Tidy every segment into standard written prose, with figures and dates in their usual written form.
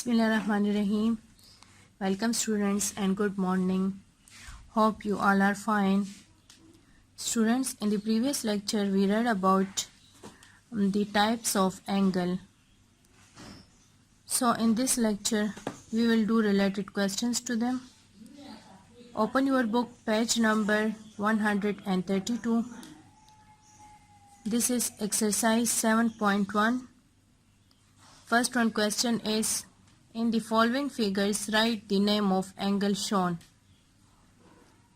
Bismillahirrahmanirrahim. Welcome students and good morning. Hope you all are fine. Students, in the previous lecture we read about the types of angle. So in this lecture we will do related questions to them. Open your book, page number 132. This is exercise 7.1. First one question is, in the following figures write the name of angle shown.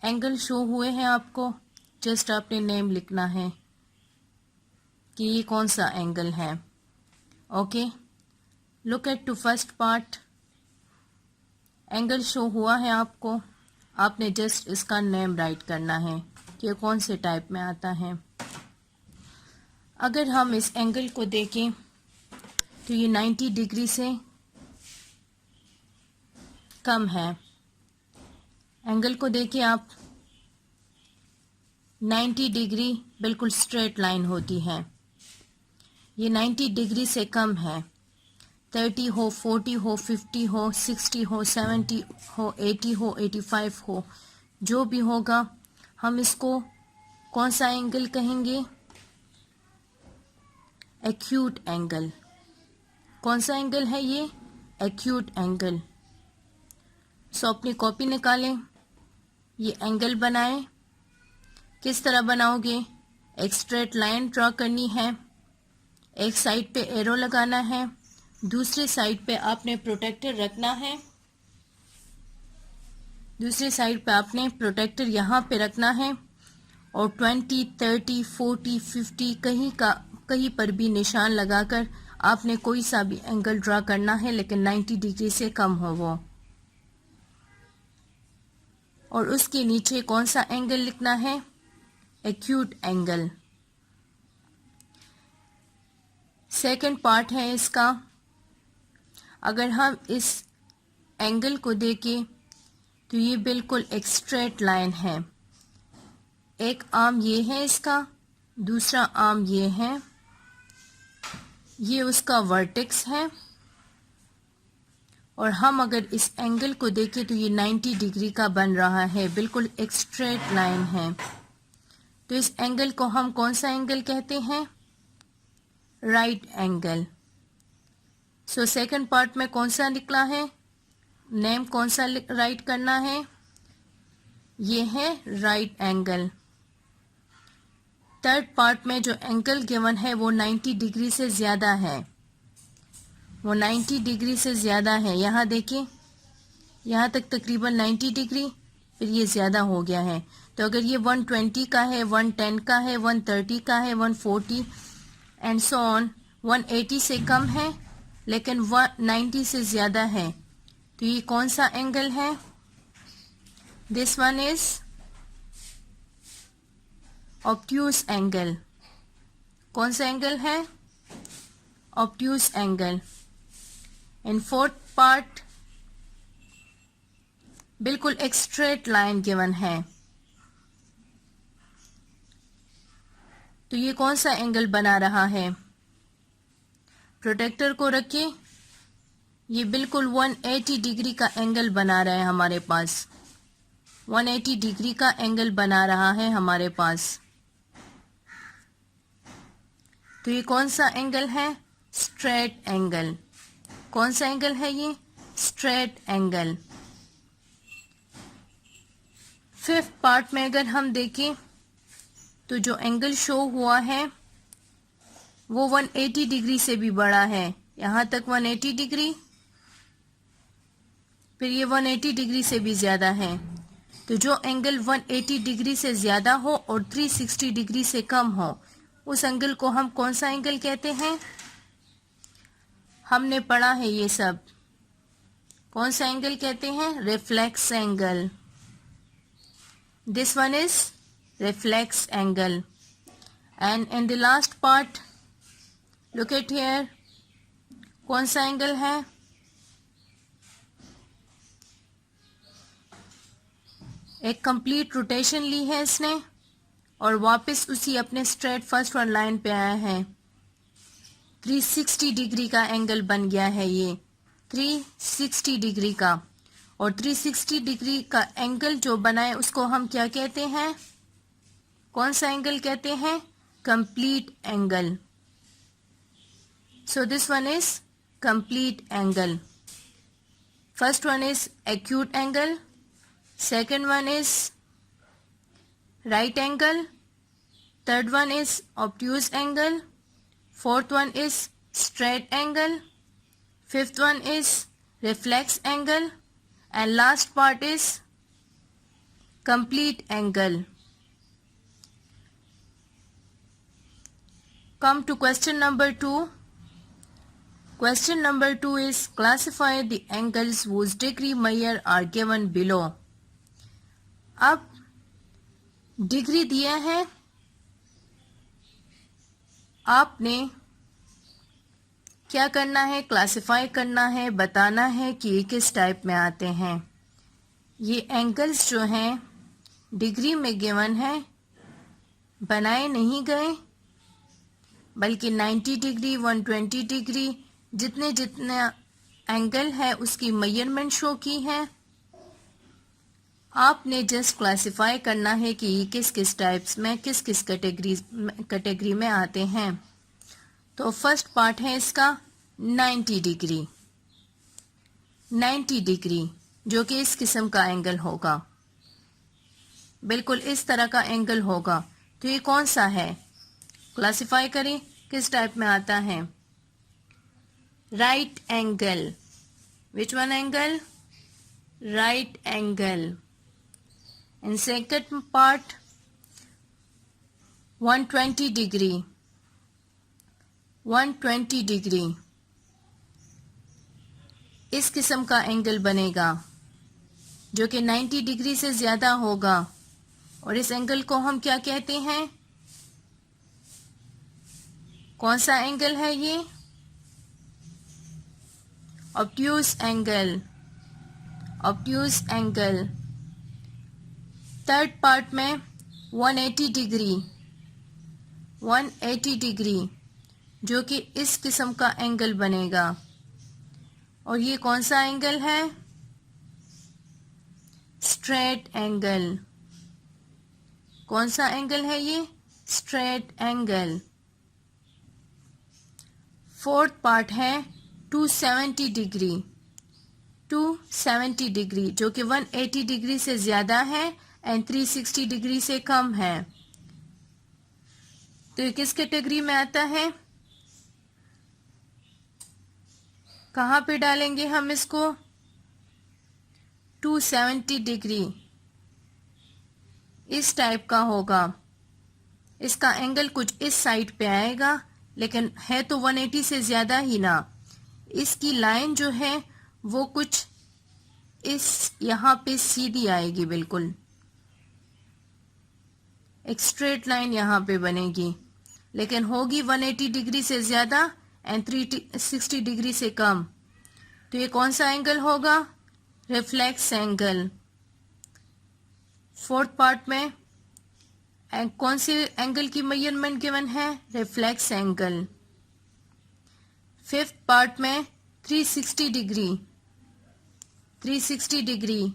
Angle show हुए हैं आपको, just आपने name लिखना है कि ये कौन सा एंगल है. Okay, look at to first part. Angle show हुआ है आपको, आपने जस्ट इसका नेम राइट करना है कि कौन से टाइप में आता है. अगर हम इस एंगल को देखें तो ये 90 डिग्री से कम है. एंगल को देखिए आप, 90 डिग्री बिल्कुल स्ट्रेट लाइन होती है. ये 90 डिग्री से कम है. 30 हो, 40 हो, 50 हो, 60 हो, 70 हो, 80 हो, 85 हो, जो भी होगा हम इसको कौन सा एंगल कहेंगे? Acute angle. कौन सा एंगल है ये? Acute angle. सो अपनी कॉपी निकालें, ये एंगल बनाएं. किस तरह बनाओगे? एक स्ट्रेट लाइन ड्रॉ करनी है, एक साइड पे एरो लगाना है, दूसरी साइड पे आपने प्रोटेक्टर रखना है, दूसरी साइड पे आपने प्रोटेक्टर यहाँ पे रखना है और 20, 30, 40, 50 कहीं पर भी निशान लगाकर आपने कोई सा भी एंगल ड्रॉ करना है, लेकिन 90 डिग्री से कम हो वो. और उसके नीचे कौन सा एंगल लिखना है? Acute angle. सेकंड पार्ट है इसका. अगर हम इस एंगल को देखें तो ये बिल्कुल एक स्ट्रेट लाइन है. एक आर्म ये है इसका, दूसरा आर्म ये है, ये उसका वर्टेक्स है. और हम अगर इस एंगल को देखें तो ये 90 डिग्री का बन रहा है, बिल्कुल एक स्ट्रेट लाइन है. तो इस एंगल को हम कौन सा एंगल कहते हैं? Right angle. So second part में कौन सा निकला है? नेम कौन सा राइट करना है? ये है राइट एंगल. थर्ड पार्ट में जो एंगल गिवन है वो 90 डिग्री से ज़्यादा है, वो 90 डिग्री से ज़्यादा है. यहाँ देखिए, यहाँ तक तकरीबन 90 डिग्री, फिर ये ज़्यादा हो गया है. तो अगर ये 120 का है, 110 का है, 130 का है, 140 एंड सो ऑन, 180 से कम है लेकिन 190 से ज़्यादा है, तो ये कौन सा एंगल है? This one is obtuse angle. कौन सा एंगल है? Obtuse angle. In fourth part बिल्कुल एक स्ट्रेट लाइन गिवन है, तो ये कौन सा एंगल बना रहा है? प्रोटेक्टर को रखिए, ये बिल्कुल 180 डिग्री का एंगल बना रहा है हमारे पास. 180 डिग्री का एंगल बना रहा है हमारे पास. तो ये कौन सा एंगल है? Straight angle. कौन सा एंगल है ये? Straight angle. फिफ्थ पार्ट में अगर हम देखें तो जो एंगल शो हुआ है वो 180 डिग्री से भी बड़ा है. यहाँ तक 180 डिग्री, फिर ये 180 डिग्री से भी ज़्यादा है. तो जो एंगल 180 डिग्री से ज़्यादा हो और 360 डिग्री से कम हो, उस एंगल को हम कौन सा एंगल कहते हैं? हमने पढ़ा है ये सब. कौन सा एंगल कहते हैं? Reflex angle. This one is reflex angle. And in the last part look at here, कौन सा एंगल है? एक कंप्लीट रोटेशन ली है इसने और वापस उसी अपने स्ट्रेट फर्स्ट वन लाइन पे आया है. 360 डिग्री का एंगल बन गया है ये. 360 डिग्री का, और 360 डिग्री का एंगल जो बनाए उसको हम क्या कहते हैं? कौन सा एंगल कहते हैं? Complete angle. So this one is complete angle. First one is acute angle. Second one is right angle. Third one is obtuse angle. Fourth one is straight angle. Fifth one is reflex angle. And last part is complete angle. Come to question number 2. Question number 2 is classify the angles whose degree measure are given below. अब degree दिया है, आपने क्या करना है? Classify करना है, बताना है कि ये किस टाइप में आते हैं. ये एंगल्स जो हैं डिग्री में गिवन है, बनाए नहीं गए, बल्कि 90 डिग्री 120 डिग्री जितने एंगल है उसकी मेजरमेंट शो की है. आपने जस्ट क्लासिफाई करना है कि ये किस किस टाइप्स में, किस किस कैटेगरी में आते हैं. तो फर्स्ट पार्ट है इसका 90 डिग्री. 90 डिग्री जो कि इस किस्म का एंगल होगा, बिल्कुल इस तरह का एंगल होगा. तो ये कौन सा है? क्लासिफाई करें किस टाइप में आता है. Right angle. Which one angle? Right angle. And second part 120 degree. 120 degree इस किस्म का एंगल बनेगा जो कि 90 डिग्री से ज्यादा होगा, और इस एंगल को हम क्या कहते हैं? कौन सा एंगल है ये? Obtuse angle. Obtuse angle. Third part में 180 डिग्री. 180 डिग्री जो कि इस किस्म का एंगल बनेगा, और ये कौन सा एंगल है? Straight angle. कौन सा एंगल है ये? Straight angle. फोर्थ पार्ट है 270 डिग्री. 270 डिग्री जो कि 180 डिग्री से ज्यादा है एंड 360 डिग्री से कम है. तो ये किस कैटेगरी में आता है? कहाँ पे डालेंगे हम इसको? 270 डिग्री इस टाइप का होगा. इसका एंगल कुछ इस साइड पे आएगा, लेकिन है तो 180 से ज्यादा ही ना. इसकी लाइन जो है वो कुछ इस यहाँ पे सीधी आएगी, बिल्कुल एक स्ट्रेट लाइन यहाँ पे बनेगी, लेकिन होगी 180 डिग्री से ज्यादा एंड 360 डिग्री से कम. तो ये कौन सा एंगल होगा? Reflex angle. फोर्थ पार्ट में कौन से एंगल की मेजरमेंट गिवन है? Reflex angle. फिफ्थ पार्ट में 360 डिग्री. 360 डिग्री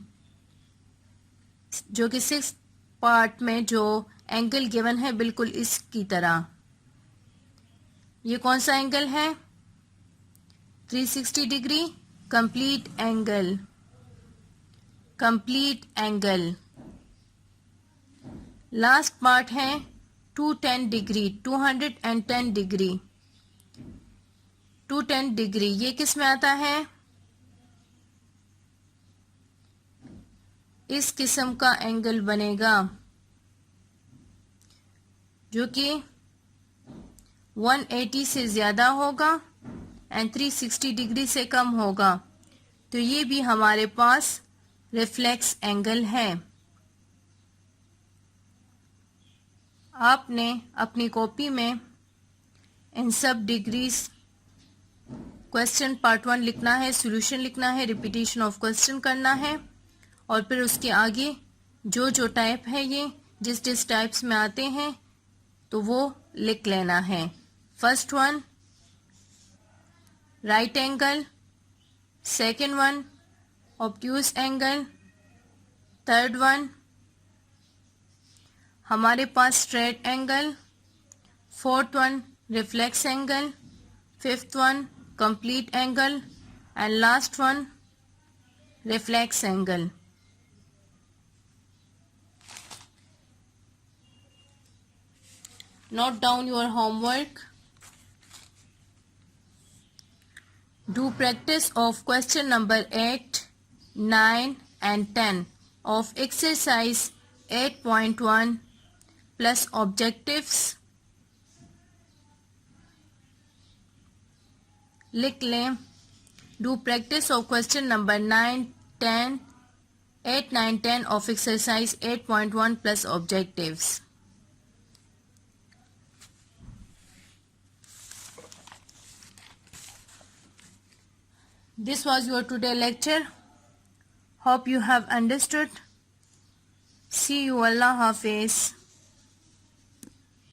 जो कि सिक्स्थ पार्ट में जो एंगल गिवन है बिल्कुल इसकी तरह. ये कौन सा एंगल है? 360 degree. Complete angle. Complete angle. Last part है 210 डिग्री. 210 डिग्री. 210 डिग्री ये किस में आता है? इस किस्म का एंगल बनेगा जो कि 180 से ज्यादा होगा एंड 360 डिग्री से कम होगा. तो ये भी हमारे पास रिफ्लेक्स एंगल है. आपने अपनी कॉपी में इन सब डिग्रीज क्वेश्चन पार्ट 1 लिखना है, सॉल्यूशन लिखना है, रिपीटेशन ऑफ क्वेश्चन करना है, और फिर उसके आगे जो जो टाइप है ये जिस जिस टाइप्स में आते हैं तो वो लिख लेना है. First one right angle. Second one, obtuse angle. Third one, हमारे पास straight angle. Fourth one, reflex angle. Fifth one, complete angle. And last one, reflex angle. Note down your homework. Do practice of question number 8, 9 and 10 of exercise 8.1 plus objectives. लिख लें. Do practice of question number 9, 10, 8, 9, 10 of exercise 8.1 plus objectives. This was your today lecture. Hope you have understood. See you. Allah Hafiz.